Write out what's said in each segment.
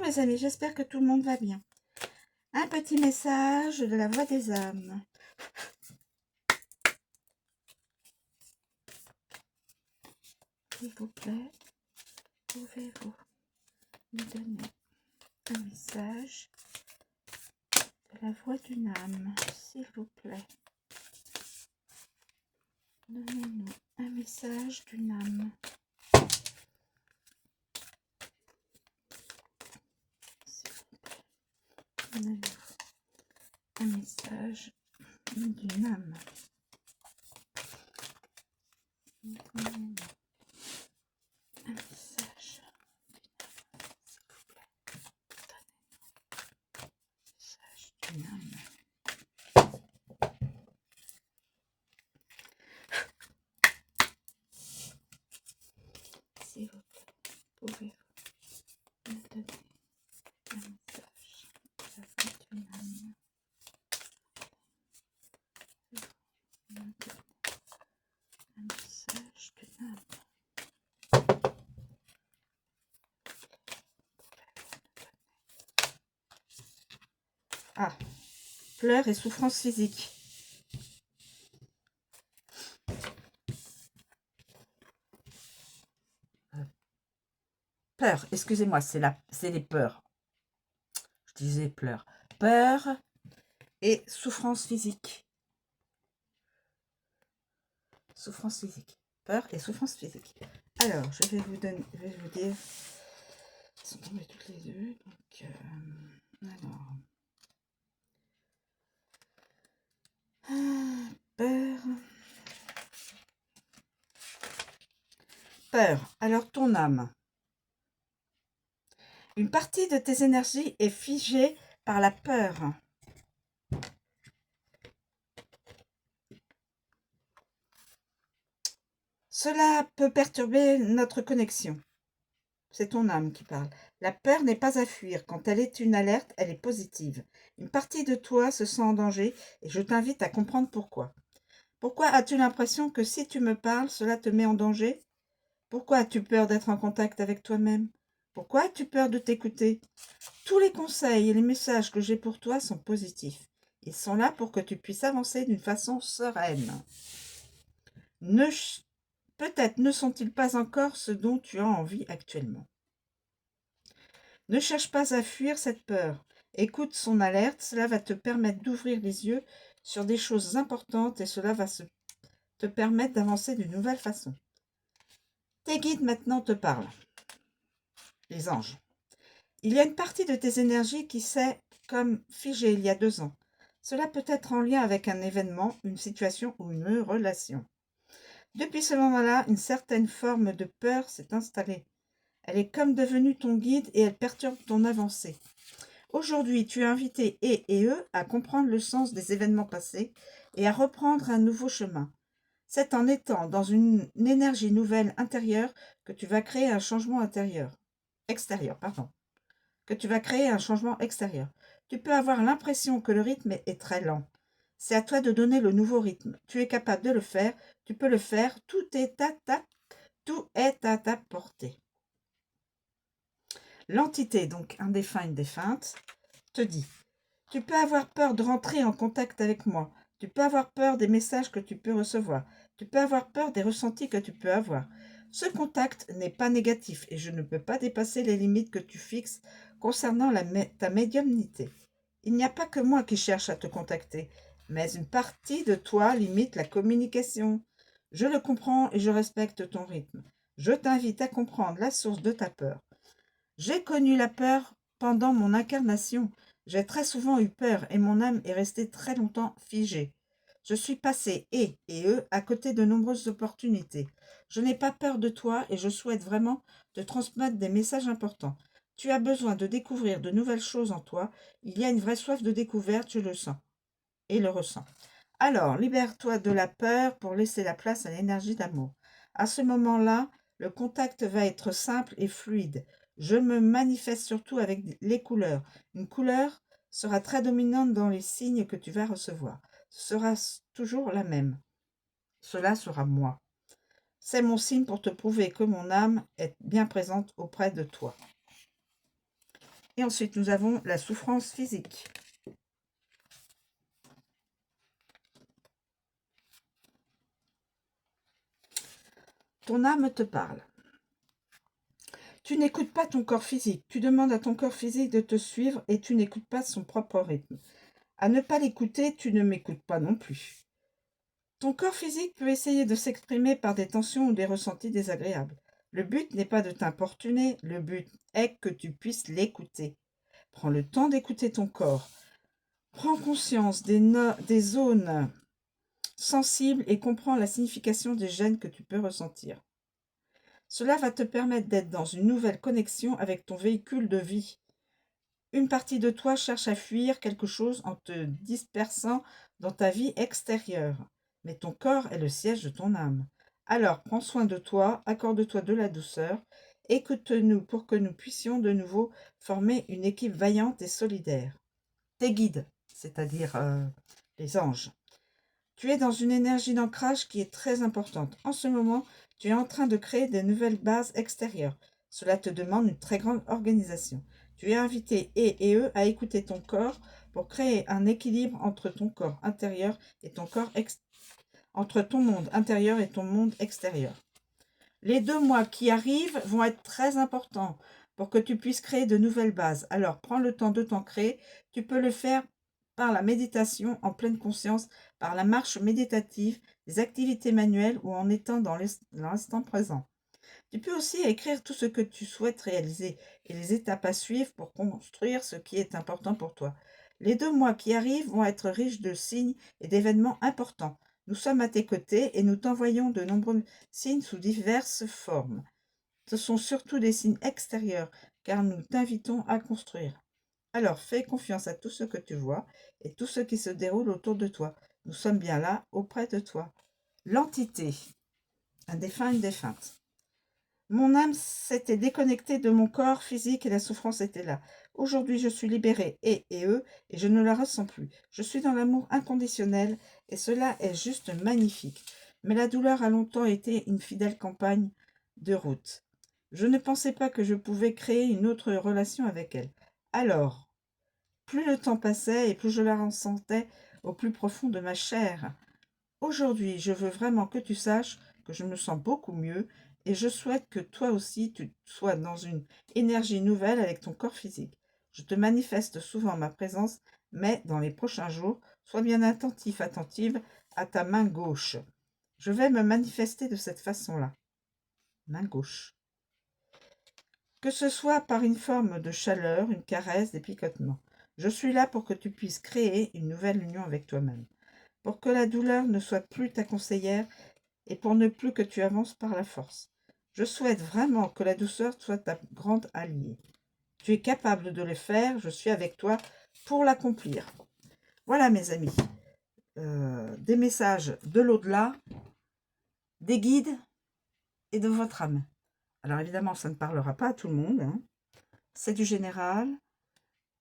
mes amis, j'espère que tout le monde va bien. Un petit message de la voix des âmes. S'il vous plaît, pouvez-vous me donner un message de la voix d'une âme, s'il vous plaît. Donnez-nous un message d'une âme. Donnez-nous un message d'une âme. Donnez-nous un message s'il vous plaît. Donnez-nous un message d'une âme. S'il vous plaît, pouvez-vous me donner un message de la voix d'une âme. Me donner un message d'une âme. Ah, pleurs et souffrances physiques. Peur, excusez-moi, c'est les peurs. Je disais pleurs. Peur et souffrance physique. Souffrance physique. Peur et souffrance physique. Alors, je vais vous dire. Elles sont tombées toutes les deux. Donc, alors. Peur. Peur. Alors, ton âme. Une partie de tes énergies est figée par la peur. Cela peut perturber notre connexion. C'est ton âme qui parle. La peur n'est pas à fuir. Quand elle est une alerte, elle est positive. Une partie de toi se sent en danger et je t'invite à comprendre pourquoi. Pourquoi as-tu l'impression que si tu me parles, cela te met en danger? Pourquoi as-tu peur d'être en contact avec toi-même? Pourquoi as-tu peur de t'écouter? Tous les conseils et les messages que j'ai pour toi sont positifs. Ils sont là pour que tu puisses avancer d'une façon sereine. Peut-être ne sont-ils pas encore ce dont tu as envie actuellement. Ne cherche pas à fuir cette peur. Écoute son alerte, cela va te permettre d'ouvrir les yeux sur des choses importantes et cela va te permettre d'avancer d'une nouvelle façon. Tes guides maintenant te parlent. Les anges. Il y a une partie de tes énergies qui s'est comme figée il y a 2 ans. Cela peut être en lien avec un événement, une situation ou une relation. Depuis ce moment-là, une certaine forme de peur s'est installée. Elle est comme devenue ton guide et elle perturbe ton avancée. Aujourd'hui, tu es invité et eux à comprendre le sens des événements passés et à reprendre un nouveau chemin. C'est en étant dans une énergie nouvelle intérieure que tu vas créer un changement extérieur, que tu vas créer un changement extérieur. Tu peux avoir l'impression que le rythme est très lent. C'est à toi de donner le nouveau rythme. Tu es capable de le faire, tu peux le faire, tout est à ta portée. L'entité, donc un défunt, une défunte, te dit: tu peux avoir peur de rentrer en contact avec moi. Tu peux avoir peur des messages que tu peux recevoir. Tu peux avoir peur des ressentis que tu peux avoir. Ce contact n'est pas négatif et je ne peux pas dépasser les limites que tu fixes concernant ta médiumnité. Il n'y a pas que moi qui cherche à te contacter, mais une partie de toi limite la communication. Je le comprends et je respecte ton rythme. Je t'invite à comprendre la source de ta peur. J'ai connu la peur pendant mon incarnation. J'ai très souvent eu peur et mon âme est restée très longtemps figée. Je suis passée, et eux, à côté de nombreuses opportunités. Je n'ai pas peur de toi et je souhaite vraiment te transmettre des messages importants. Tu as besoin de découvrir de nouvelles choses en toi. Il y a une vraie soif de découverte, je le sens et le ressens. Alors, libère-toi de la peur pour laisser la place à l'énergie d'amour. À ce moment-là, le contact va être simple et fluide. Je me manifeste surtout avec les couleurs. Une couleur sera très dominante dans les signes que tu vas recevoir. Ce sera toujours la même. Cela sera moi. C'est mon signe pour te prouver que mon âme est bien présente auprès de toi. Et ensuite, nous avons la souffrance physique. Ton âme te parle. Tu n'écoutes pas ton corps physique. Tu demandes à ton corps physique de te suivre et tu n'écoutes pas son propre rythme. À ne pas l'écouter, tu ne m'écoutes pas non plus. Ton corps physique peut essayer de s'exprimer par des tensions ou des ressentis désagréables. Le but n'est pas de t'importuner, le but est que tu puisses l'écouter. Prends le temps d'écouter ton corps. Prends conscience des zones sensibles et comprends la signification des gènes que tu peux ressentir. Cela va te permettre d'être dans une nouvelle connexion avec ton véhicule de vie. Une partie de toi cherche à fuir quelque chose en te dispersant dans ta vie extérieure. Mais ton corps est le siège de ton âme. Alors prends soin de toi, accorde-toi de la douceur, écoute-nous pour que nous puissions de nouveau former une équipe vaillante et solidaire. Tes guides, c'est-à-dire les anges. Tu es dans une énergie d'ancrage qui est très importante. En ce moment, tu es en train de créer de nouvelles bases extérieures. Cela te demande une très grande organisation. Tu es invité et eux à écouter ton corps pour créer un équilibre entre ton corps intérieur et ton corps entre ton monde intérieur et ton monde extérieur. Les 2 mois qui arrivent vont être très importants pour que tu puisses créer de nouvelles bases. Alors, prends le temps de t'en créer. Tu peux le faire par la méditation en pleine conscience, par la marche méditative, des activités manuelles ou en étant dans l'instant présent. Tu peux aussi écrire tout ce que tu souhaites réaliser et les étapes à suivre pour construire ce qui est important pour toi. Les 2 mois qui arrivent vont être riches de signes et d'événements importants. Nous sommes à tes côtés et nous t'envoyons de nombreux signes sous diverses formes. Ce sont surtout des signes extérieurs, car nous t'invitons à construire. Alors fais confiance à tout ce que tu vois et tout ce qui se déroule autour de toi. Nous sommes bien là, auprès de toi. L'entité, un défunt, une défunte. Mon âme s'était déconnectée de mon corps physique et la souffrance était là. Aujourd'hui, je suis libérée, et eux, et je ne la ressens plus. Je suis dans l'amour inconditionnel, et cela est juste magnifique. Mais la douleur a longtemps été une fidèle compagne de route. Je ne pensais pas que je pouvais créer une autre relation avec elle. Alors, plus le temps passait, et plus je la ressentais au plus profond de ma chair. Aujourd'hui, je veux vraiment que tu saches que je me sens beaucoup mieux et je souhaite que toi aussi tu sois dans une énergie nouvelle avec ton corps physique. Je te manifeste souvent ma présence, mais dans les prochains jours, sois bien attentif, attentive à ta main gauche. Je vais me manifester de cette façon-là. Main gauche. Que ce soit par une forme de chaleur, une caresse, des picotements. Je suis là pour que tu puisses créer une nouvelle union avec toi-même. Pour que la douleur ne soit plus ta conseillère et pour ne plus que tu avances par la force. Je souhaite vraiment que la douceur soit ta grande alliée. Tu es capable de le faire, je suis avec toi pour l'accomplir. Voilà mes amis, des messages de l'au-delà, des guides et de votre âme. Alors évidemment, ça ne parlera pas à tout le monde, hein. C'est du général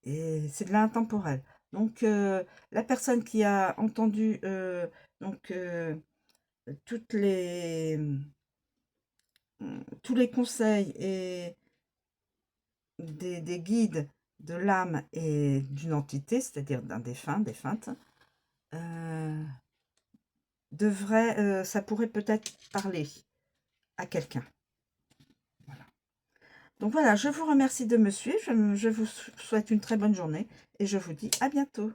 et c'est de l'intemporel. Donc la personne qui a entendu toutes les, tous les conseils et des guides de l'âme et d'une entité, c'est-à-dire d'un défunt, défunte, ça pourrait peut-être parler à quelqu'un. Voilà. Donc voilà, je vous remercie de me suivre, je vous souhaite une très bonne journée et je vous dis à bientôt.